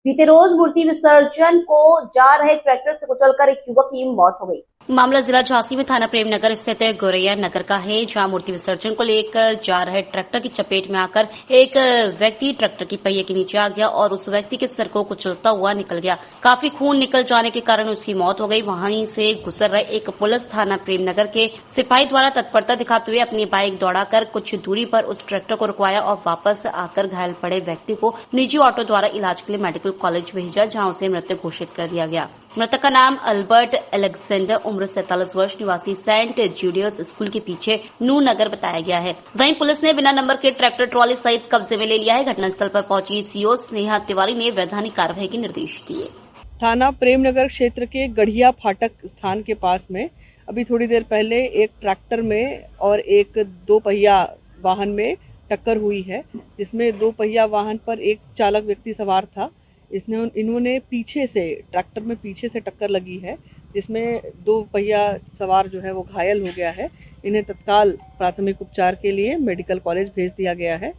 बीते रोज मूर्ति विसर्जन को जा रहे ट्रैक्टर से कुचलकर एक युवक की मौत हो गई। मामला जिला झांसी में थाना प्रेम नगर स्थित गोरैया नगर का है, जहां मूर्ति विसर्जन को लेकर जा रहे ट्रैक्टर की चपेट में आकर एक व्यक्ति ट्रैक्टर की पहिए के नीचे आ गया और उस व्यक्ति के सिर को कुचलता हुआ निकल गया। काफी खून निकल जाने के कारण उसकी मौत हो गई। वहीं से गुजर रहे एक पुलिस थाना प्रेम नगर के सिपाही द्वारा तत्परता दिखाते हुए अपनी बाइक दौड़ाकर कुछ दूरी पर उस ट्रैक्टर को रुकवाया और वापस आकर घायल पड़े व्यक्ति को निजी ऑटो द्वारा इलाज के लिए मेडिकल कॉलेज भेजा, जहाँ उसे मृत घोषित कर दिया गया। मृतक का नाम अल्बर्ट अलेक्जेंडर, उम्र 47 वर्ष, निवासी सेंट जूडियस स्कूल के पीछे नूर नगर बताया गया है। वहीं पुलिस ने बिना नंबर के ट्रैक्टर ट्रॉली सहित कब्जे में ले लिया है। घटनास्थल पर पहुंची सीओ स्नेहा तिवारी ने वैधानिक कार्रवाई के निर्देश दिए। थाना प्रेम नगर क्षेत्र के गढ़िया फाटक स्थान के पास में अभी थोड़ी देर पहले एक ट्रैक्टर में और एक 2 पहिया वाहन में टक्कर हुई है, जिसमें 2 पहिया वाहन पर एक चालक व्यक्ति सवार था। इन्होंने पीछे से ट्रैक्टर में पीछे से टक्कर लगी है, जिसमें 2 पहिया सवार जो है वो घायल हो गया है। इन्हें तत्काल प्राथमिक उपचार के लिए मेडिकल कॉलेज भेज दिया गया है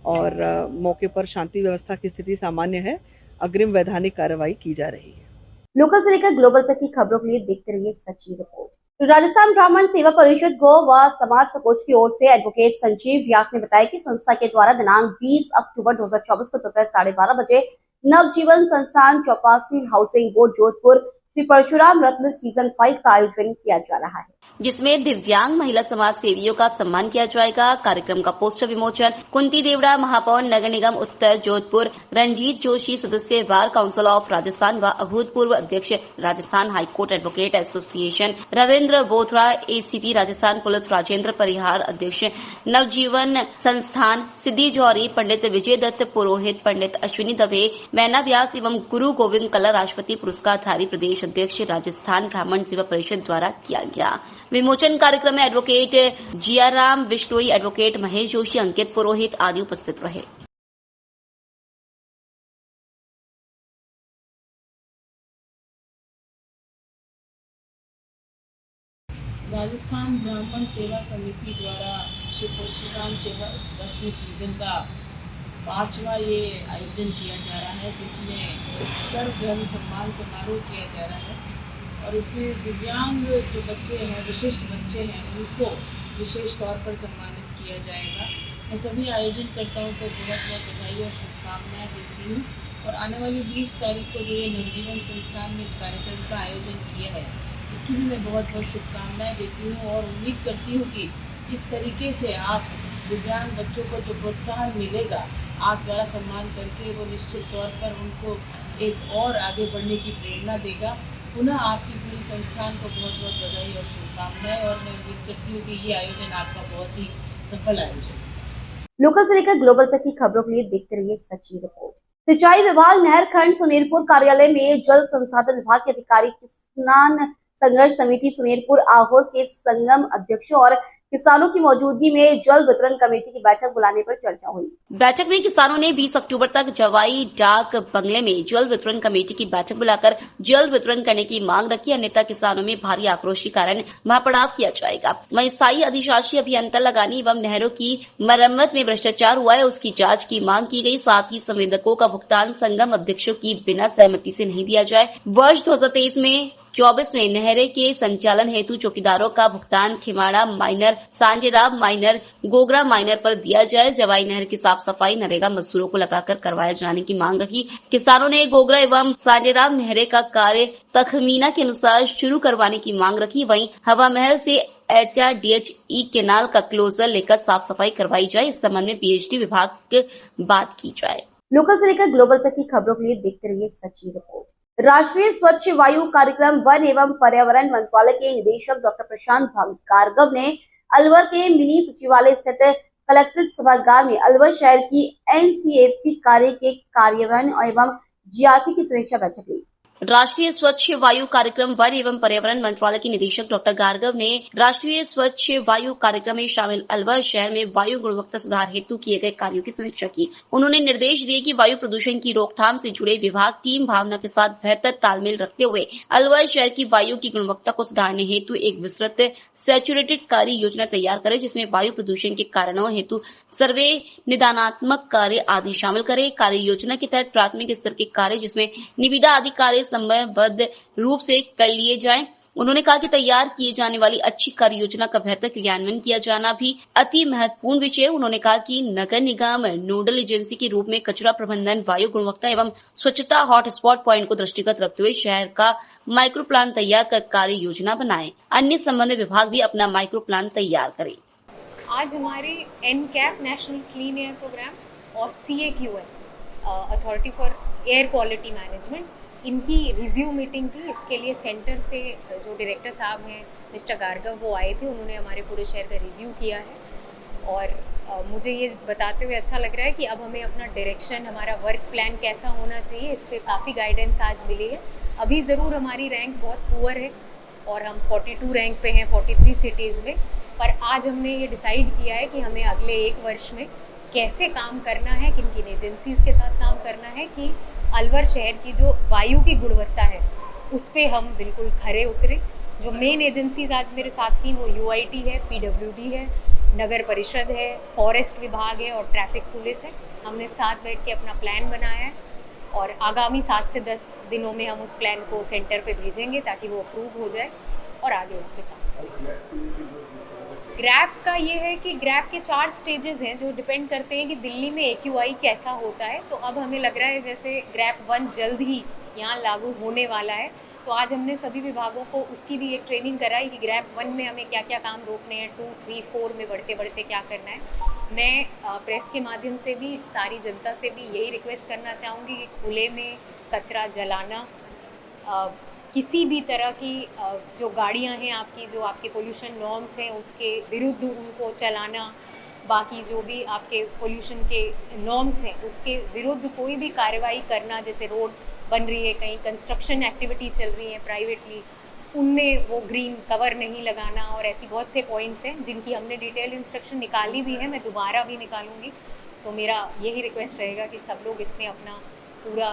और मौके पर शांति व्यवस्था की स्थिति सामान्य है। अग्रिम वैधानिक कार्रवाई की जा रही है। लोकल से लेकर ग्लोबल तक की खबरों के लिए देखते रहिए सच्ची रिपोर्ट। राजस्थान ब्राह्मण सेवा परिषद गौ व समाज प्रकोष्ठ की ओर से एडवोकेट संजीव व्यास ने बताया कि संस्था के द्वारा दिनांक 20 अक्टूबर 2024 को दोपहर 12:30 बजे नवजीवन संस्थान चौपासी हाउसिंग बोर्ड जोधपुर श्री परशुराम रत्न सीजन 5 का आयोजन किया जा रहा है, जिसमें दिव्यांग महिला समाज सेवियों का सम्मान किया जाएगा। कार्यक्रम का पोस्टर विमोचन कुंती देवड़ा, महापौर नगर निगम उत्तर जोधपुर, रणजीत जोशी सदस्य बार काउंसिल ऑफ राजस्थान व अभूतपूर्व अध्यक्ष Rajasthan high court advocate association Ravindra Bothra, ACP Rajasthan police Rajendra Parihar, अध्यक्ष नवजीवन संस्थान सिद्धि जौहरी, पंडित विजय दत्त पुरोहित, पंडित अश्विनी दवे, मैना व्यास एवं गुरु गोविंद कला राष्ट्रपति पुरस्कारधारी प्रदेश अध्यक्ष राजस्थान ब्राह्मण सेवा परिषद द्वारा किया गया। विमोचन कार्यक्रम में एडवोकेट जियाराम बिश्नोई, एडवोकेट महेश जोशी, अंकित पुरोहित आदि उपस्थित रहे। राजस्थान ब्राह्मण सेवा समिति द्वारा श्री परशुराम सेवा रत्न सीजन का 5वां ये आयोजन किया जा रहा है, जिसमें सर्वधर्म सम्मान समारोह किया जा रहा है और इसमें दिव्यांग जो बच्चे हैं, विशिष्ट बच्चे हैं, उनको विशेष तौर पर सम्मानित किया जाएगा। मैं सभी आयोजनकर्ताओं को बहुत बहुत बधाई और शुभकामनाएं देती हूँ और आने वाली 20 तारीख को जो ये नवजीवन संस्थान में इस कार्यक्रम का आयोजन किया है, उसकी भी मैं बहुत बहुत शुभकामनाएं देती हूँ और उम्मीद करती हूँ कि इस तरीके से आप दिव्यांग बच्चों को जो प्रोत्साहन मिलेगा आप द्वारा सम्मान करके, वो निश्चित तौर पर उनको एक और आगे बढ़ने की प्रेरणा देगा। पुनः आपकी पूरी संस्थान को बहुत बहुत बधाई और शुभकामनाएं और मैं उम्मीद करती हूँ कि ये आयोजन आपका बहुत ही सफल आयोजन है। लोकल से लेकर ग्लोबल तक की खबरों के लिए देखते रहिए सच्ची रिपोर्ट। सिंचाई विभाग नहर खंड सुमेरपुर कार्यालय में जल संसाधन विभाग के अधिकारी, किसान संघर्ष समिति सुमेरपुर आहोर के संगम अध्यक्षों और किसानों की मौजूदगी में जल वितरण कमेटी की बैठक बुलाने पर चर्चा हुई। बैठक में किसानों ने 20 अक्टूबर तक जवाई डाक बंगले में जल वितरण कमेटी की बैठक बुलाकर जल वितरण करने की मांग रखी, अन्यथा किसानों में भारी आक्रोश के कारण महापड़ाव किया जाएगा। वहीं स्थायी अधिशासी अभियंता लगाने एवं नहरों की मरम्मत में भ्रष्टाचार हुआ है, उसकी जाँच की मांग की गई। साथ ही संवेदकों का भुगतान संगम अध्यक्षों की बिना सहमति से नहीं दिया जाए। वर्ष 2023 में 24 में नहरे के संचालन हेतु चौकीदारों का भुगतान खिमाड़ा माइनर, सांजेराव माइनर, गोगरा माइनर पर दिया जाए। जवाई नहर की साफ सफाई नरेगा मजदूरों को लगाकर करवाया जाने की मांग रखी। किसानों ने गोगरा एवं सांजेराव नहरे का कार्य तखमीना के अनुसार शुरू करवाने की मांग रखी। वहीं हवा महल से HRDHE केनाल का क्लोजर लेकर साफ सफाई करवाई जाए। इस संबंध में PhD विभाग की बात की जाए। लोकल से लेकर ग्लोबल तक की खबरों के लिए देखते रहिए सच्ची रिपोर्ट। राष्ट्रीय स्वच्छ वायु कार्यक्रम वन एवं पर्यावरण मंत्रालय के निदेशक डॉक्टर प्रशांत भार्गव ने अलवर के मिनी सचिवालय स्थित कलेक्ट्रेट सभागार में अलवर शहर की NCAP कार्य के कार्यान्वयन एवं GRP की समीक्षा बैठक ली। राष्ट्रीय स्वच्छ वायु कार्यक्रम वन एवं पर्यावरण मंत्रालय के निदेशक डॉक्टर गार्गव ने राष्ट्रीय स्वच्छ वायु कार्यक्रम में शामिल अलवर शहर में वायु गुणवत्ता सुधार हेतु किए गए कार्यों की समीक्षा की। उन्होंने निर्देश दिए कि वायु प्रदूषण की रोकथाम से जुड़े विभाग टीम भावना के साथ बेहतर तालमेल रखते हुए अलवर शहर की वायु की गुणवत्ता को सुधारने हेतु एक विस्तृत सैचुरेटेड कार्य योजना तैयार करे, जिसमें वायु प्रदूषण के कारणों हेतु सर्वे, निदानात्मक कार्य आदि शामिल करे। कार्य योजना के तहत प्राथमिक स्तर के कार्य जिसमें निविदा आदि कार्य समयबद्ध रूप से कर लिए जाएं। उन्होंने कहा कि तैयार किए जाने वाली अच्छी कार्य योजना का बेहतर क्रियान्वयन किया जाना भी अति महत्वपूर्ण विषय। उन्होंने कहा कि नगर निगम नोडल एजेंसी के रूप में कचरा प्रबंधन, वायु गुणवत्ता एवं स्वच्छता हॉटस्पॉट पॉइंट को दृष्टिगत रखते हुए शहर का माइक्रो प्लान तैयार कर कार्य योजना बनाए। अन्य संबंधित विभाग भी अपना माइक्रो प्लान तैयार करें। आज हमारे NCAP national clean air programme और CAQM authority for air quality management, इनकी रिव्यू मीटिंग थी। इसके लिए सेंटर से जो डायरेक्टर साहब हैं मिस्टर गार्गव, वो आए थे। उन्होंने हमारे पूरे शहर का रिव्यू किया है और मुझे ये बताते हुए अच्छा लग रहा है कि अब हमें अपना डायरेक्शन, हमारा वर्क प्लान कैसा होना चाहिए, इस पर काफ़ी गाइडेंस आज मिली है। अभी ज़रूर हमारी रैंक बहुत पुअर है और हम 42 रैंक पे हैं 43 सिटीज़ में, पर आज हमने ये डिसाइड किया है कि हमें अगले 1 वर्ष में कैसे काम करना है, किन किन एजेंसीज़ के साथ काम करना है कि अलवर शहर की जो वायु की गुणवत्ता है उस पे हम बिल्कुल खरे उतरे। जो मेन एजेंसीज़ आज मेरे साथ थी वो UIT है, PWD है, नगर परिषद है, फॉरेस्ट विभाग है और ट्रैफिक पुलिस है। हमने साथ बैठ के अपना प्लान बनाया है और आगामी 7 से 10 दिनों में हम उस प्लान को सेंटर पे भेजेंगे ताकि वो अप्रूव हो जाए और आगे इस पे काम करें। ग्रैप का ये है कि ग्रैप के 4 स्टेजेस हैं जो डिपेंड करते हैं कि दिल्ली में AQI कैसा होता है। तो अब हमें लग रहा है जैसे ग्रैप 1 जल्द ही यहाँ लागू होने वाला है, तो आज हमने सभी विभागों को उसकी भी एक ट्रेनिंग कराई कि ग्रैप 1 में हमें क्या क्या काम रोकने हैं, 2, 3, 4 में बढ़ते बढ़ते क्या करना है। मैं प्रेस के माध्यम से भी सारी जनता से भी यही रिक्वेस्ट करना चाहूँगी कि खुले में कचरा जलाना, किसी भी तरह की जो गाड़ियां हैं आपकी, जो आपके पोल्यूशन नॉर्म्स हैं उसके विरुद्ध उनको चलाना, बाकी जो भी आपके पोल्यूशन के नॉर्म्स हैं उसके विरुद्ध कोई भी कार्रवाई करना, जैसे रोड बन रही है, कहीं कंस्ट्रक्शन एक्टिविटी चल रही है प्राइवेटली, उनमें वो ग्रीन कवर नहीं लगाना और ऐसी बहुत से पॉइंट्स हैं जिनकी हमने डिटेल इंस्ट्रक्शन निकाली भी है, मैं दोबारा भी निकालूंगी। तो मेरा यही रिक्वेस्ट रहेगा कि सब लोग इसमें अपना पूरा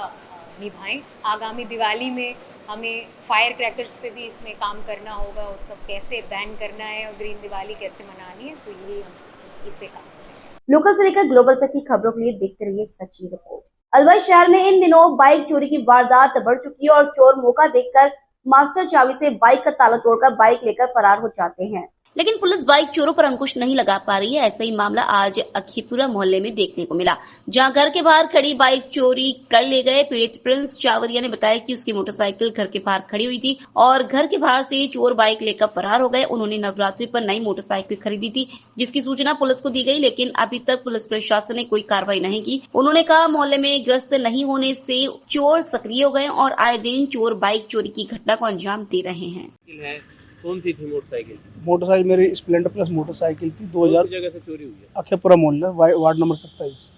निभाएं। आगामी दिवाली में हमें फायर क्रैकर्स पे भी इसमें काम करना होगा, उसका कैसे बैन करना है और ग्रीन दिवाली कैसे मनानी है, तो यही हम इस पे काम करेंगे। लोकल से लेकर ग्लोबल तक की खबरों के लिए देखते रहिए सच्ची रिपोर्ट। अलवर शहर में इन दिनों बाइक चोरी की वारदात बढ़ चुकी है और चोर मौका देखकर मास्टर चाबी से बाइक का ताला तोड़कर बाइक लेकर फरार हो जाते हैं। लेकिन पुलिस बाइक चोरों पर अंकुश नहीं लगा पा रही है। ऐसा ही मामला आज अखीपुरा मोहल्ले में देखने को मिला, जहां घर के बाहर खड़ी बाइक चोरी कर ले गए। पीड़ित प्रिंस चावरिया ने बताया कि उसकी मोटरसाइकिल घर के बाहर खड़ी हुई थी और घर के बाहर से चोर बाइक लेकर फरार हो गए। उन्होंने नवरात्रि पर नई मोटरसाइकिल खरीदी थी, जिसकी सूचना पुलिस को दी गई, लेकिन अभी तक पुलिस प्रशासन ने कोई कार्रवाई नहीं की। उन्होंने कहा मोहल्ले में ग्रस्त नहीं होने से चोर सक्रिय हो गए और आए दिन चोर बाइक चोरी की घटना को अंजाम दे रहे हैं। कौन सी थी मोटरसाइकिल? मोटरसाइकिल मेरी स्प्लेंडर प्लस मोटरसाइकिल थी। 2000 जगह से चोरी हुई है। अखेपुरा मोहल्ला, वार्ड नंबर 27।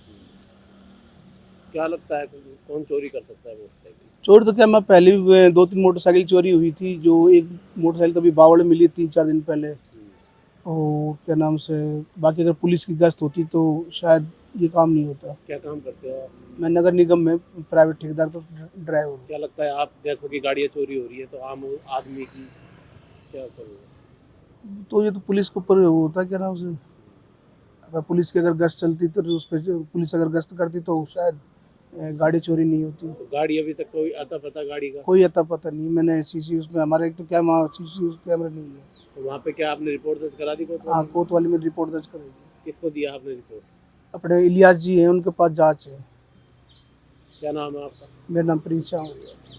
क्या लगता है कौन चोरी कर सकता है मोटरसाइकिल? चोरी तो क्या, मैं पहले 2-3 मोटरसाइकिल चोरी हुई थी। जो एक मोटरसाइकिल कभी बावड़ मिली 3-4 दिन पहले, और क्या नाम से, बाकी अगर पुलिस की गश्त होती तो शायद ये काम नहीं होता। क्या काम करते हो? मैं नगर निगम में प्राइवेट ठेकेदार तो ड्राइवर। क्या लगता है, आप देखो कि गाड़ियाँ चोरी हो रही है तो आम आदमी की क्या करोगे? तो ये तो पुलिस के ऊपर होता है, क्या नाम से, अगर पुलिस की अगर गश्त चलती तो उस पर पुलिस अगर गश्त करती तो शायद गाड़ी चोरी नहीं होती। तो गाड़ी अभी तक कोई अता पता गाड़ी का कोई अता पता नहीं। मैंने सीसी उसमें हमारे एक तो क्या सीसी कैमरा नहीं है। तो वहाँ पे क्या आपने रिपोर्ट दर्ज करा दी? हाँ, कोतवाली में रिपोर्ट दर्ज कराई। किसको दिया आपने रिपोर्ट? अपने इलियास जी हैं, उनके पास जांच है। क्या नाम है आपका? मेरा नाम प्रिंस चावरिया।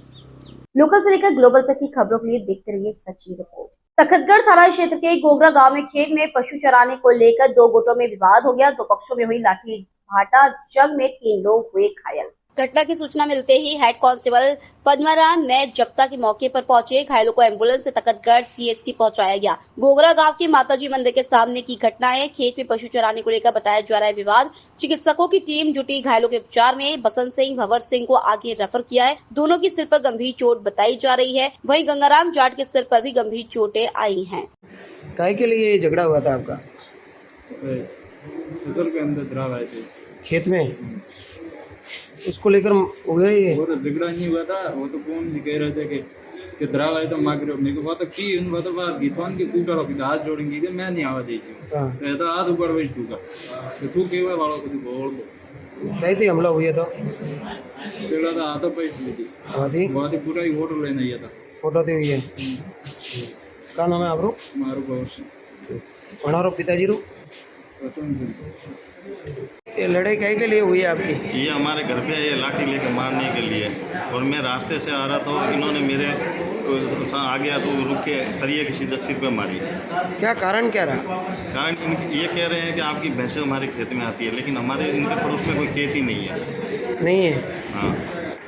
लोकल से लेकर ग्लोबल तक की खबरों के लिए देखते रहिए सच्ची रिपोर्ट। तखतगढ़ थाना क्षेत्र के गोगरा गांव में खेत में पशु चराने को लेकर 2 गुटों में विवाद हो गया। 2 पक्षों में हुई लाठी भाटा जंग में 3 लोग हुए घायल। घटना की सूचना मिलते ही हेड कांस्टेबल पद्माराम ने जप्ता के मौके पर पहुंचे। घायलों को एम्बुलेंस से तकतगढ़ सीएचसी पहुंचाया गया। घोगरा गांव के माताजी मंदिर के सामने की घटना है। खेत में पशु चराने को लेकर बताया जा रहा है विवाद। चिकित्सकों की टीम जुटी घायलों के उपचार में। बसंत सिंह भंवर सिंह को आगे रेफर किया है। दोनों की सिर पर गंभीर चोट बताई जा रही है। वहीं गंगाराम जाट के सिर पर भी गंभीर चोटें आई हैं। काय के लिए ये झगड़ा हुआ था आपका? फसल के अंदर दरार आए थे खेत में, उसको लेकर हो गया ये? वो तो झगड़ा नहीं हुआ था। वो तो कौन जी कह रहे थे कि दरार आए तो मांग रहे हो। मेरे को बात की उन बात बात गीतवान की कूटा रो हाथ जोड़ेंगे कि मैं नहीं आवा देती हूं। तो हाथ ऊपर बैठ दूंगा तो तू केवा वालों को बोल दो कही थी हमला हुआ तो पहला तो हाथों पे ली थी आधी बहुत ही पूरा ही फोटो लेना ही था। फोटो दी हुई है। क्या नाम है आप रो? मारो बहुत हमारो पिताजी रो। पसंद है। ये लड़ाई कहीं के लिए हुई है आपकी? ये हमारे घर पे ये लाठी लेके मारने के लिए, और मैं रास्ते से आ रहा था, इन्होंने मेरे आ गया तो रुक के सरिये की सीधा सिर पे मारी। क्या कारण क्या रहा? कारण ये कह रहे हैं कि आपकी भैंसें हमारे खेत में आती है, लेकिन हमारे इनके पड़ोस में कोई खेत ही नहीं है। नहीं है? हाँ,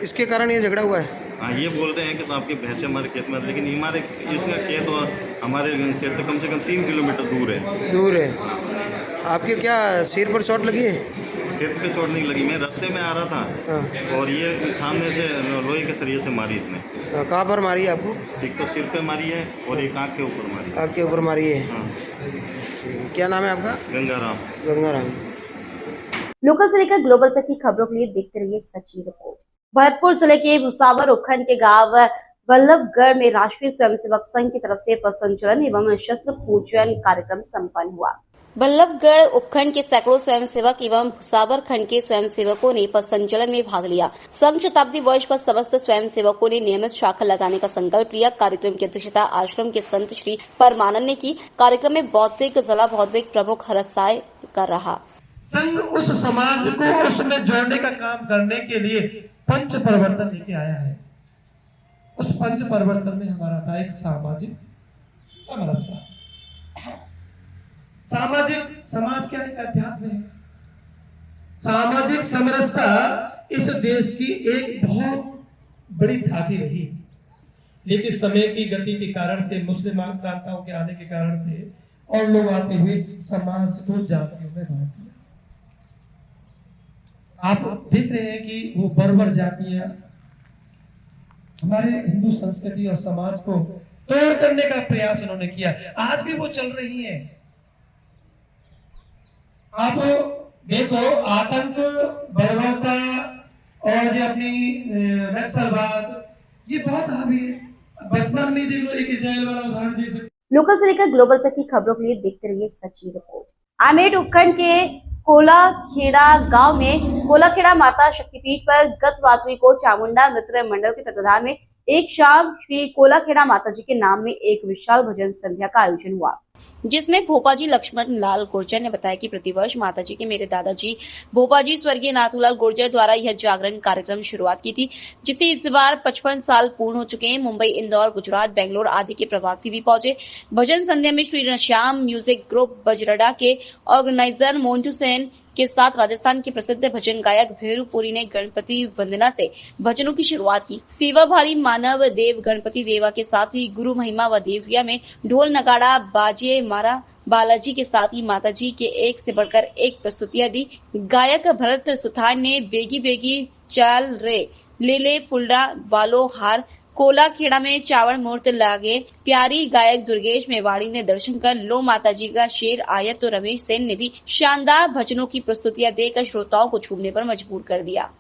इसके कारण ये झगड़ा हुआ है? हाँ, ये बोल रहे हैं कि तो आपकी भैंसें हमारे खेत में आती है, लेकिन हमारे इसका खेत और हमारे खेत से कम 3 किलोमीटर दूर है। दूर है। आपके क्या सिर पर चोट लगी है? खेत पे चोट नहीं लगी, मैं रास्ते में आ रहा था। हाँ। और ये सामने से लोहे के सरिये से मारी इसने। कहाँ पर मारी है आपको? एक तो सिर पे मारी है और एक आँख के ऊपर मारी। आँख के ऊपर मारी है। हाँ। क्या नाम है आपका? गंगाराम। गंगाराम। लोकल से लेकर ग्लोबल तक की खबरों के लिए देखते रहिए सच्ची रिपोर्ट। भरतपुर जिले के भुसावर उपखंड के गांव वल्लभगढ़ में राष्ट्रीय स्वयंसेवक संघ की तरफ से पथ संचलन एवं शस्त्र पूजन कार्यक्रम संपन्न हुआ। वल्लभगढ़ उपखंड के सैकड़ों स्वयंसेवक एवं भुसावर खंड के स्वयंसेवकों ने पथ संचलन में भाग लिया। संघ शताब्दी वर्ष पर समस्त स्वयंसेवकों ने नियमित शाखा लगाने का संकल्प लिया। कार्यक्रम की अध्यक्षता आश्रम के संत श्री परमानंद ने की। कार्यक्रम में बौद्धिक जिला बौद्धिक प्रमुख हरसाय कर रहा। संघ उस समाज को उसमें जोड़ने का काम करने के लिए पंच परिवर्तन लेके आया है। उस पंच परिवर्तन में हमारा था एक सामाजिक समरसता। सामाजिक समाज क्या है? अध्यात्म है। सामाजिक समरसता इस देश की एक बहुत बड़ी धाती रही, लेकिन समय की गति के कारण से, मुस्लिम आक्रांताओं के आने के कारण से और लोग आते हुए समाज को जातियों में बांट दिया। आप देख रहे हैं कि वो बर्बर जातियां हमारे हिंदू संस्कृति और समाज को तोड़ करने का प्रयास उन्होंने किया। आज भी वो चल रही है। आप देखो, आतंक, बर्बरता और ये अपनी नक्सलवाद, ये बहुत हावी है। वर्तमान में देख लो, एक इजराइल वाला उदाहरण देख सकते। लोकल से लेकर ग्लोबल तक की खबरों के लिए देखते रहिए सच्ची रिपोर्ट। आमेर उपखंड के कोलाखेड़ा गांव में कोलाखेड़ा माता शक्तिपीठ पर गत रात्रि को चामुंडा मित्र मंडल के तत्वाधान में एक शाम श्री कोलाखेड़ा माता जी के नाम में एक विशाल भजन संध्या का आयोजन हुआ, जिसमें भोपाजी लक्ष्मण लाल गुर्जर ने बताया कि प्रतिवर्ष माताजी के मेरे दादाजी भोपाजी स्वर्गीय नाथूलाल गुर्जर द्वारा यह जागरण कार्यक्रम शुरुआत की थी, जिसे इस बार 55 साल पूर्ण हो चुके हैं। मुंबई, इंदौर, गुजरात, बेंगलोर आदि के प्रवासी भी पहुंचे। भजन संध्या में श्री श्याम म्यूजिक ग्रुप बजरडा के ऑर्गेनाइजर मोन्टू सेन के साथ राजस्थान के प्रसिद्ध भजन गायक भेरूपुरी ने गणपति वंदना से भजनों की शुरुआत की। सेवा भारी मानव देव गणपति देवा के साथ ही गुरु महिमा व देविया में ढोल नगाड़ा बाजे मारा बालाजी के साथ ही माताजी के एक से बढ़कर एक प्रस्तुतियां दी। गायक भरत सुथार ने बेगी बेगी चाल रे ले फुलडा वालो हार कोलाखेड़ा में चावड़ मूर्त लागे प्यारी गायक दुर्गेश मेवाड़ी ने दर्शन कर लो माताजी का शेर आयत तो रमेश सेन ने भी शानदार भजनों की प्रस्तुतियां देकर श्रोताओं को झूमने पर मजबूर कर दिया।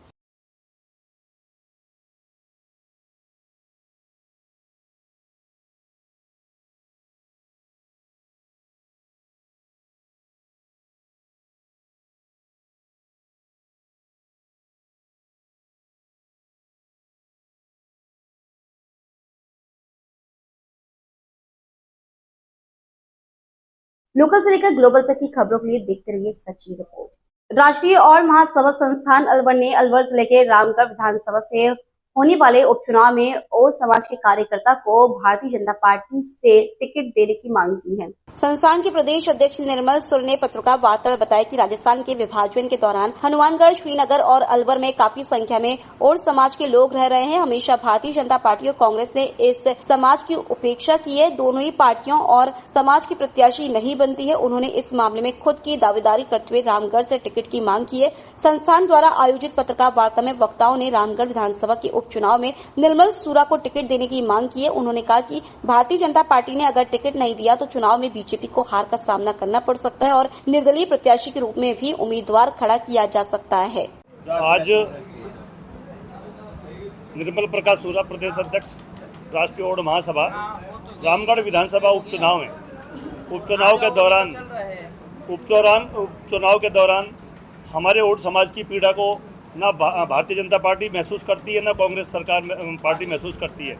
लोकल से लेकर ग्लोबल तक की खबरों के लिए देखते रहिए सच्ची रिपोर्ट। राष्ट्रीय और महासभा संस्थान अलवर ने अलवर जिले के रामगढ़ विधानसभा से होने वाले उपचुनाव में और समाज के कार्यकर्ता को भारतीय जनता पार्टी से टिकट देने की मांग की है। संस्थान के प्रदेश अध्यक्ष निर्मल सुर ने पत्रकार वार्ता में बताया कि राजस्थान के विभाजन के दौरान हनुमानगढ़, श्रीनगर और अलवर में काफी संख्या में और समाज के लोग रह रहे हैं। हमेशा भारतीय जनता पार्टी और कांग्रेस ने इस समाज की उपेक्षा की है। दोनों ही पार्टियों और समाज की प्रत्याशी नहीं बनती है। उन्होंने इस मामले में खुद की दावेदारी करते हुए रामगढ़ से टिकट की मांग की है। संस्थान द्वारा आयोजित पत्रकार वार्ता में वक्ताओं ने रामगढ़ विधानसभा के उपचुनाव में निर्मल सूरा को टिकट देने की मांग की है। उन्होंने कहा कि भारतीय जनता पार्टी ने अगर टिकट नहीं दिया तो चुनाव में बीजेपी को हार का सामना करना पड़ सकता है और निर्दलीय प्रत्याशी के रूप में भी उम्मीदवार खड़ा किया जा सकता है। आज निर्मल प्रकाश सूरा, प्रदेश अध्यक्ष राष्ट्रीय ओड महासभा, रामगढ़ विधानसभा उपचुनाव के दौरान हमारे ओड समाज की पीड़ा को ना भारतीय जनता पार्टी महसूस करती है, ना कांग्रेस सरकार पार्टी महसूस करती है।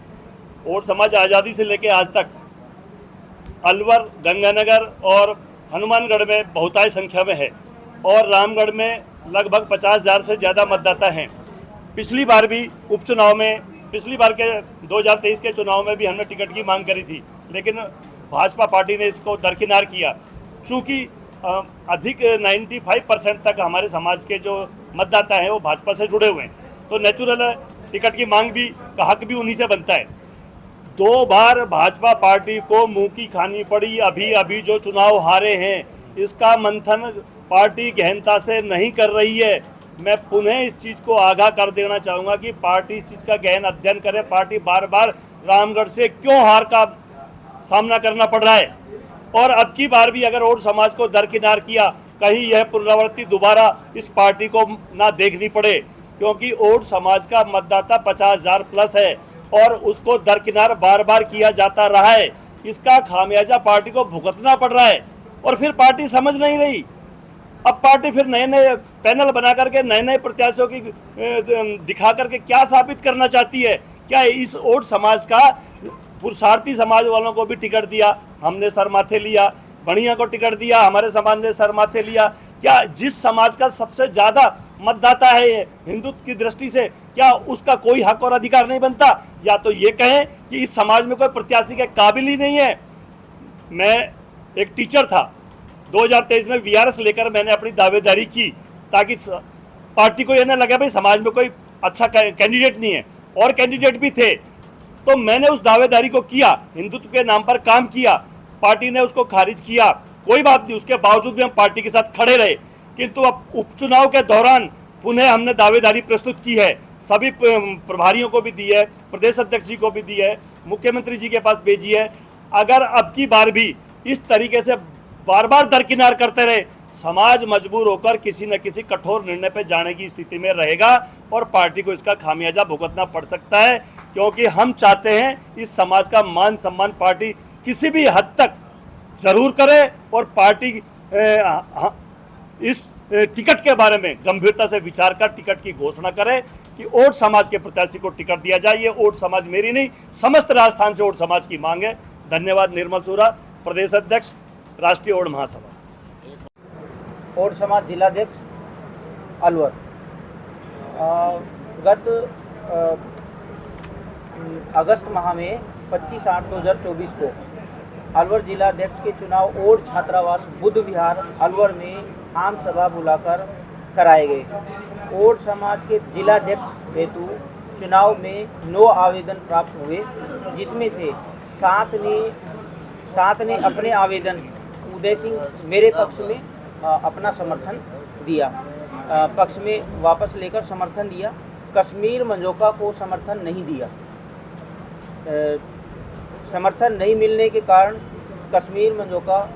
ओड समाज आज़ादी से लेकर आज तक अलवर, गंगानगर और हनुमानगढ़ में बहुतायत संख्या में है और रामगढ़ में लगभग 50,000 से ज़्यादा मतदाता हैं। पिछली बार भी उपचुनाव में, पिछली बार के 2023 के चुनाव में भी हमने टिकट की मांग करी थी, लेकिन भाजपा पार्टी ने इसको दरकिनार किया। चूँकि अधिक 95% तक हमारे समाज के जो मतदाता हैं वो भाजपा से जुड़े हुए हैं, तो नेचुरल है टिकट की मांग भी का हक भी उन्हीं से बनता है। 2 बार भाजपा पार्टी को मुंह की खानी पड़ी। अभी जो चुनाव हारे हैं इसका मंथन पार्टी गहनता से नहीं कर रही है। मैं पुनः इस चीज़ को आगाह कर देना चाहूँगा कि पार्टी इस चीज़ का गहन अध्ययन करे। पार्टी बार बार रामगढ़ से क्यों हार का सामना करना पड़ रहा है और अब की बार भी अगर ओड समाज को दरकिनार किया, कहीं यह पुनरावृत्ति दोबारा इस पार्टी को ना देखनी पड़े, क्योंकि ओड समाज का मतदाता 50,000 प्लस है और उसको दरकिनार बार बार किया जाता रहा है। इसका खामियाजा पार्टी को भुगतना पड़ रहा है और फिर पार्टी समझ नहीं रही। अब पार्टी फिर नए नए पैनल बना करके नए प्रत्याशियों की दिखा करके क्या साबित करना चाहती है? क्या इस ओड समाज का पुरुषार्थी समाज वालों को भी टिकट दिया, हमने सर माथे लिया, बढ़िया को टिकट दिया, हमारे समाज ने सर माथे लिया। क्या जिस समाज का सबसे ज़्यादा मतदाता है हिंदुत्व की दृष्टि से, क्या उसका कोई हक और अधिकार नहीं बनता? या तो ये कहें कि इस समाज में कोई प्रत्याशी के काबिल ही नहीं है। मैं एक टीचर था, 2023 में वीआरएस लेकर मैंने अपनी दावेदारी की ताकि पार्टी को ये ना लगे भाई समाज में कोई अच्छा कैंडिडेट नहीं है, और कैंडिडेट भी थे। तो मैंने उस दावेदारी को किया, हिंदुत्व के नाम पर काम किया, पार्टी ने उसको खारिज किया, कोई बात नहीं, उसके बावजूद भी हम पार्टी के साथ खड़े रहे। किंतु अब उपचुनाव के दौरान पुनः हमने दावेदारी प्रस्तुत की है, सभी प्रभारियों को भी दी है, प्रदेश अध्यक्ष जी को भी दी है, मुख्यमंत्री जी के पास भेजी है। अगर अब की बार भी इस तरीके से बार बार दरकिनार करते रहे, समाज मजबूर होकर किसी न किसी कठोर निर्णय पर जाने की स्थिति में रहेगा और पार्टी को इसका खामियाजा भुगतना पड़ सकता है। क्योंकि हम चाहते हैं इस समाज का मान सम्मान पार्टी किसी भी हद तक जरूर करे और पार्टी इस टिकट के बारे में गंभीरता से विचार कर टिकट की घोषणा करे कि ओड समाज के प्रत्याशी को टिकट दिया जाए। ये ओड समाज मेरी नहीं, समस्त राजस्थान से ओड समाज की मांग है। धन्यवाद। निर्मल सूरा, प्रदेश अध्यक्ष, राष्ट्रीय ओड महासभा। ओड समाज जिलाध्यक्ष अलवर। गत अगस्त माह में 25/8/2024 को अलवर जिलाध्यक्ष के चुनाव ओड छात्रावास बुद्ध विहार अलवर में आम सभा बुलाकर कराए गए। ओड समाज के जिलाध्यक्ष हेतु चुनाव में 9 आवेदन प्राप्त हुए, जिसमें से 7 ने अपने आवेदन उदय सिंह मेरे पक्ष में अपना समर्थन दिया, पक्ष में वापस लेकर समर्थन दिया। कश्मीर मंजोका को समर्थन नहीं दिया। समर्थन नहीं मिलने के कारण कश्मीर मंजोका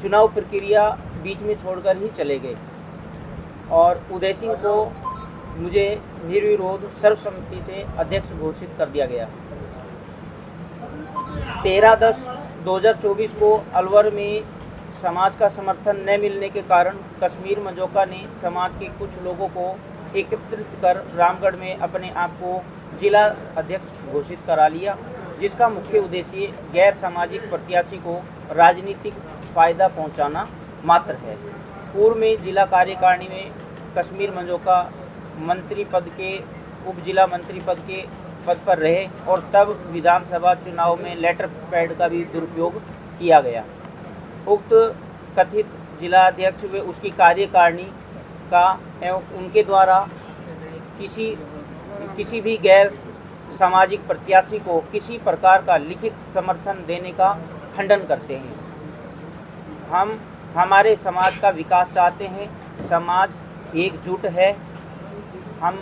चुनाव प्रक्रिया बीच में छोड़कर ही चले गए और उदय सिंह को मुझे निर्विरोध सर्वसम्मति से अध्यक्ष घोषित कर दिया गया। 13/10/2024 को अलवर में समाज का समर्थन न मिलने के कारण कश्मीर मंजोका ने समाज के कुछ लोगों को एकत्रित कर रामगढ़ में अपने आप को जिला अध्यक्ष घोषित करा लिया, जिसका मुख्य उद्देश्य गैर सामाजिक प्रत्याशी को राजनीतिक फायदा पहुंचाना मात्र है। पूर्व में जिला कार्यकारिणी में कश्मीर मंजोका मंत्री पद के, उप जिला मंत्री पद के पद पर रहे और तब विधानसभा चुनाव में लेटर पैड का भी दुरुपयोग किया गया। उक्त कथित जिला अध्यक्ष व उसकी कार्यकारिणी का एवं उनके द्वारा किसी भी गैर सामाजिक प्रत्याशी को किसी प्रकार का लिखित समर्थन देने का खंडन करते हैं। हम हमारे समाज का विकास चाहते हैं, समाज एकजुट है। हम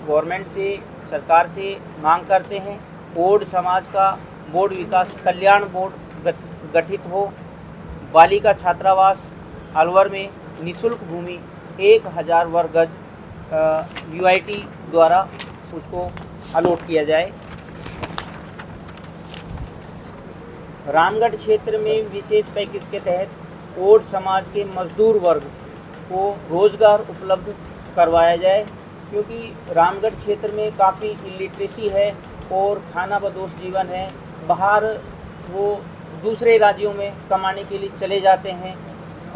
गवर्नमेंट से, सरकार से मांग करते हैं ओड समाज का बोर्ड विकास कल्याण बोर्ड गठित हो। बालिका छात्रावास अलवर में निःशुल्क भूमि 1000 वर्ग गज यूआईटी द्वारा उसको अलॉट किया जाए। रामगढ़ क्षेत्र में विशेष पैकेज के तहत ओड समाज के मजदूर वर्ग को रोजगार उपलब्ध करवाया जाए, क्योंकि रामगढ़ क्षेत्र में काफ़ी इलिटरेसी है और खाना बदोश जीवन है। बाहर वो दूसरे राज्यों में कमाने के लिए चले जाते हैं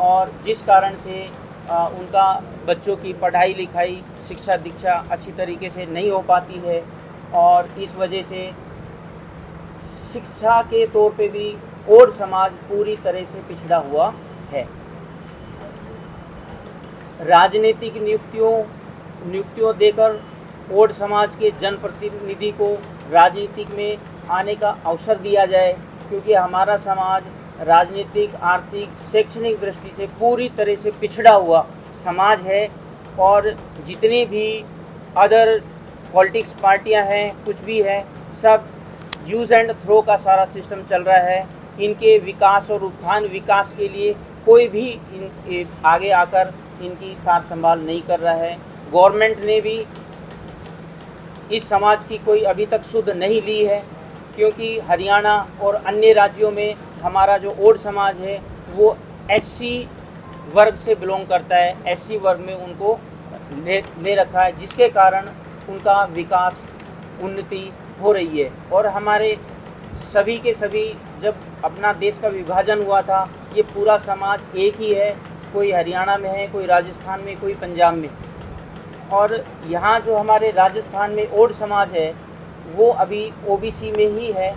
और जिस कारण से उनका बच्चों की पढ़ाई लिखाई, शिक्षा दीक्षा अच्छी तरीके से नहीं हो पाती है और इस वजह से शिक्षा के तौर पे भी ओड समाज पूरी तरह से पिछड़ा हुआ है। राजनीतिक नियुक्तियों देकर ओड समाज के जनप्रतिनिधि को राजनीतिक में आने का अवसर दिया जाए, क्योंकि हमारा समाज राजनीतिक, आर्थिक, शैक्षणिक दृष्टि से पूरी तरह से पिछड़ा हुआ समाज है और जितने भी अदर पॉलिटिक्स पार्टियां हैं, कुछ भी है, सब यूज़ एंड थ्रो का सारा सिस्टम चल रहा है। इनके विकास और उत्थान विकास के लिए कोई भी आगे आकर इनकी सार संभाल नहीं कर रहा है। गवर्नमेंट ने भी इस समाज की कोई अभी तक सुध नहीं ली है, क्योंकि हरियाणा और अन्य राज्यों में हमारा जो ओड समाज है वो एससी वर्ग से बिलोंग करता है, एससी वर्ग में उनको ले रखा है, जिसके कारण उनका विकास, उन्नति हो रही है। और हमारे सभी के सभी, जब अपना देश का विभाजन हुआ था, ये पूरा समाज एक ही है, कोई हरियाणा में है, कोई राजस्थान में, कोई पंजाब में। और यहाँ जो हमारे राजस्थान में ओड समाज है वो अभी ओबीसी में ही है,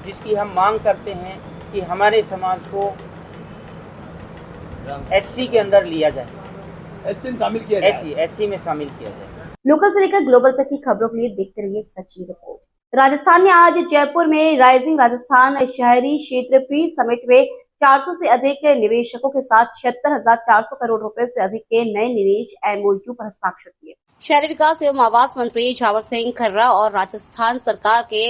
जिसकी हम मांग करते हैं कि हमारे समाज को एससी के अंदर लिया जाए, एससी में शामिल किया जाए। एससी में शामिल किया जाए। लोकल से लेकर ग्लोबल तक की खबरों के लिए देखते रहिए सच्ची रिपोर्ट। राजस्थान में आज जयपुर में राइजिंग राजस्थान शहरी क्षेत्र प्री समिट में 400 से अधिक निवेशकों के साथ 76,400 करोड़ रुपए से अधिक के नए निवेश एमओयू पर हस्ताक्षर किए। शहरी विकास एवं आवास मंत्री झावर सिंह खर्रा और राजस्थान सरकार के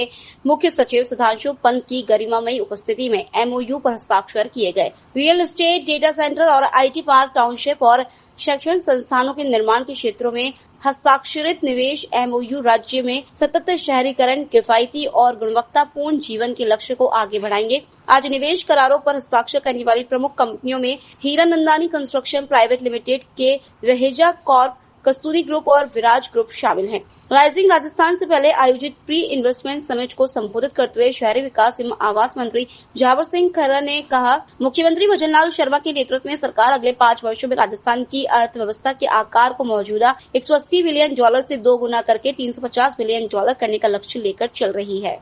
मुख्य सचिव सुधांशु पंत की गरिमामयी उपस्थिति में एमओयू पर हस्ताक्षर किए गए। रियल एस्टेट, डेटा सेंटर और आईटी पार्क, टाउनशिप और शैक्षणिक संस्थानों के निर्माण के क्षेत्रों में हस्ताक्षरित निवेश एमओयू राज्य में सतत शहरीकरण, किफायती और गुणवत्तापूर्ण जीवन के लक्ष्य को आगे बढ़ाएंगे। आज निवेश करारों पर हस्ताक्षर करने वाली प्रमुख कंपनियों में हीरानंदानी कंस्ट्रक्शन प्राइवेट लिमिटेड के रहेजा कॉर्प, कस्तूरी ग्रुप और विराज ग्रुप शामिल हैं। राइजिंग राजस्थान से पहले आयोजित प्री इन्वेस्टमेंट समिट को संबोधित करते हुए शहरी विकास एवं आवास मंत्री झावर सिंह खर्रा ने कहा, मुख्यमंत्री भजन लाल शर्मा के नेतृत्व में सरकार अगले 5 वर्षों में राजस्थान की अर्थव्यवस्था के आकार को मौजूदा $180 बिलियन से 2 गुना करके $350 बिलियन करने का लक्ष्य लेकर चल रही है।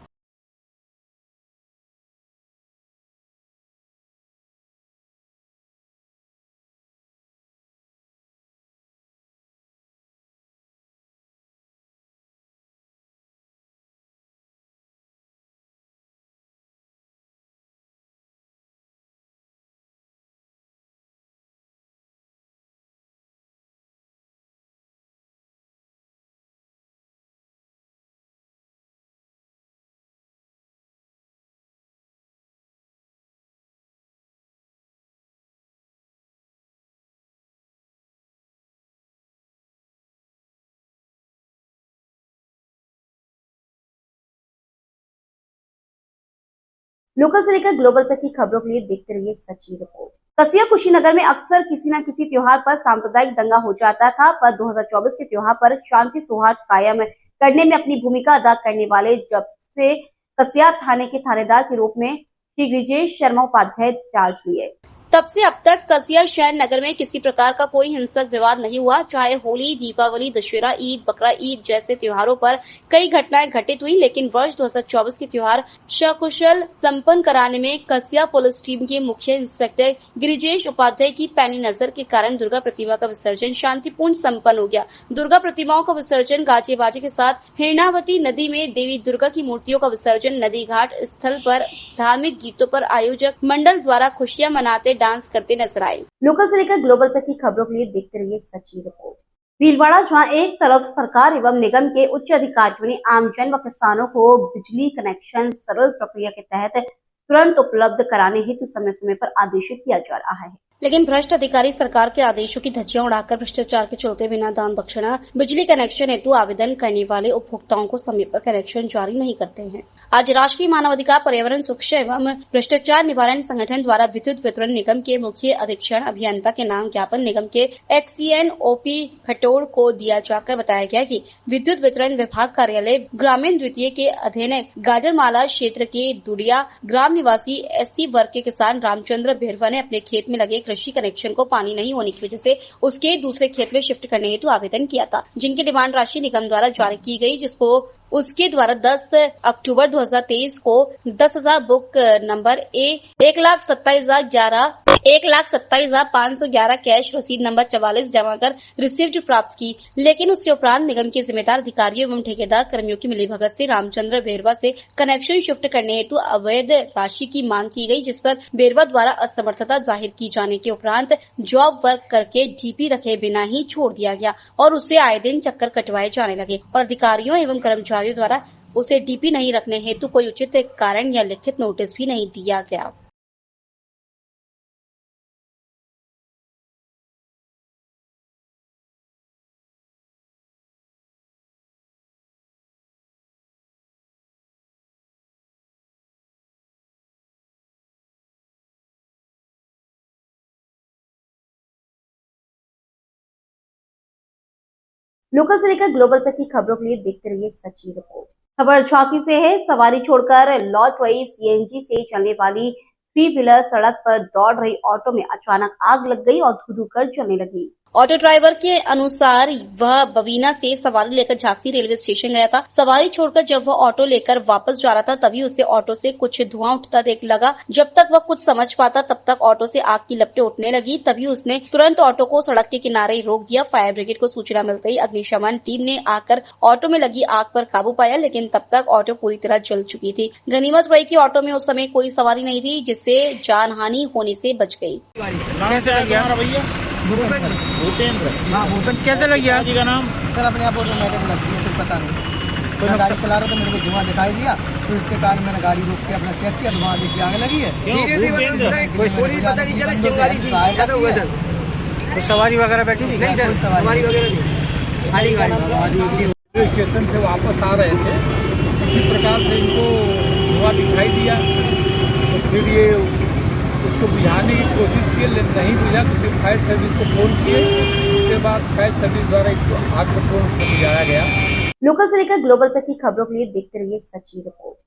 लोकल से लेकर ग्लोबल तक की खबरों के लिए देखते रहिए सच्ची रिपोर्ट। कसिया कुशीनगर में अक्सर किसी न किसी त्योहार पर सांप्रदायिक दंगा हो जाता था, पर 2024 के त्योहार पर शांति सौहार्द कायम करने में अपनी भूमिका अदा करने वाले जब से कसिया थाने के थानेदार के रूप में श्री ब्रिजेश शर्मा उपाध्याय चार्ज लिए। तब से अब तक कसिया शहर नगर में किसी प्रकार का कोई हिंसक विवाद नहीं हुआ। चाहे होली, दीपावली, दशहरा, ईद, बकरा ईद जैसे त्योहारों पर कई घटनाएं घटित हुई, लेकिन वर्ष 2024 के त्योहार सकुशल संपन्न कराने में कसिया पुलिस टीम के मुख्य इंस्पेक्टर गिरिजेश उपाध्याय की पैनी नजर के कारण दुर्गा प्रतिमा का विसर्जन शांतिपूर्ण संपन्न हो गया। दुर्गा प्रतिमाओं का विसर्जन गाजे बाजे के साथ हिरणावती नदी में देवी दुर्गा की मूर्तियों का विसर्जन नदी घाट स्थल पर धार्मिक गीतों पर आयोजक मंडल द्वारा खुशियां मनाते डांस करते नजर आए। लोकल से लेकर ग्लोबल तक की खबरों के लिए देखते रहिए सच्ची रिपोर्ट। भीलवाड़ा, जहां एक तरफ सरकार एवं निगम के उच्च अधिकारियों ने आमजन व किसानों को बिजली कनेक्शन सरल प्रक्रिया के तहत तुरंत उपलब्ध कराने हेतु समय समय पर आदेशित किया जा रहा है, लेकिन भ्रष्ट अधिकारी सरकार के आदेशों की धज्जियां उड़ाकर भ्रष्टाचार के चलते बिना दान दक्षिणा बिजली कनेक्शन हेतु आवेदन करने वाले उपभोक्ताओं को समय पर कनेक्शन जारी नहीं करते हैं। आज राष्ट्रीय मानवाधिकार पर्यावरण सुरक्षा एवं भ्रष्टाचार निवारण संगठन द्वारा विद्युत वितरण निगम के मुख्य अधीक्षण अभियंता के नाम ज्ञापन निगम के एक्सीएन ओपी खटोड़ को दिया जाकर बताया गया कि विद्युत वितरण विभाग कार्यालय ग्रामीण द्वितीय के अधीन गाजरमाला क्षेत्र के दुड़िया ग्राम निवासी एससी वर्ग के किसान रामचंद्र बिरवा ने अपने खेत में लगे कृषि कनेक्शन को पानी नहीं होने की वजह से उसके दूसरे खेत में शिफ्ट करने हेतु आवेदन किया था, जिनकी डिमांड राशि निगम द्वारा जारी की गई, जिसको उसके द्वारा 10 अक्टूबर 2023 को 10,000 बुक नंबर A 1,27,511 कैश रसीद नंबर 44 जमा कर रिसीव्ड प्राप्त की। लेकिन उसके उपरांत निगम के जिम्मेदार अधिकारियों एवं ठेकेदार कर्मियों की मिलीभगत से रामचंद्र बेरवा से कनेक्शन शिफ्ट करने हेतु अवैध राशि की मांग की गई, जिस पर बेरवा द्वारा असमर्थता जाहिर की जाने के उपरांत जॉब वर्क करके डीपी रखे बिना ही छोड़ दिया गया और उससे आए दिन चक्कर कटवाए जाने लगे और अधिकारियों एवं कर्मचारियों द्वारा उसे डीपी नहीं रखने हेतु कोई उचित कारण या लिखित नोटिस भी नहीं दिया गया। लोकल से लेकर ग्लोबल तक की खबरों के लिए देखते रहिए सच्ची रिपोर्ट। खबर झांसी से है। सवारी छोड़कर लौट रही सीएनजी से चलने वाली 3 व्हीलर सड़क पर दौड़ रही ऑटो में अचानक आग लग गई और धू-धू कर जलने लगी। ऑटो ड्राइवर के अनुसार वह बवीना से सवारी लेकर झांसी रेलवे स्टेशन गया था। सवारी छोड़कर जब वह ऑटो लेकर वापस जा रहा था, तभी उसे ऑटो से कुछ धुआं उठता देख लगा। जब तक वह कुछ समझ पाता तब तक ऑटो से आग की लपटें उठने लगी। तभी उसने तुरंत ऑटो को सड़क के किनारे रोक दिया। फायर ब्रिगेड को सूचना मिलते ही अग्निशमन टीम ने आकर ऑटो में लगी आग पर काबू पाया, लेकिन तब तक ऑटो पूरी तरह जल चुकी थी। गनीमत रही कि ऑटो में उस समय कोई सवारी नहीं थी, जिससे जानहानि होने से बच गई। भूपेंद्र कैसे लग गया जी का नाम? सर अपने आप ऑटोमेटिक लगती है, फिर पता नहीं मैं गाड़ी चला रहा था, मेरे को धुआं दिखाई दिया, तो इसके कारण मैंने गाड़ी रोक के अपना चेक किया, धुआं देख के आग लगी है। कोई सवारी वगैरह बैठी थी? नहीं सर, सवारी वगैरह नहीं, खाली गाड़ी। स्टेशन से वापस आ रहे थे, इसी प्रकार से इनको धुआं दिखाई दिया, तो फिर ये उसको बुझाने की कोशिश की, लेकिन नहीं बुझा तो फिर फायर सर्विस को फोन किए। उसके बाद फायर सर्विस द्वारा इसको आग को बुझाया गया। लोकल से लेकर ग्लोबल तक की खबरों के लिए देखते रहिए सच्ची रिपोर्ट।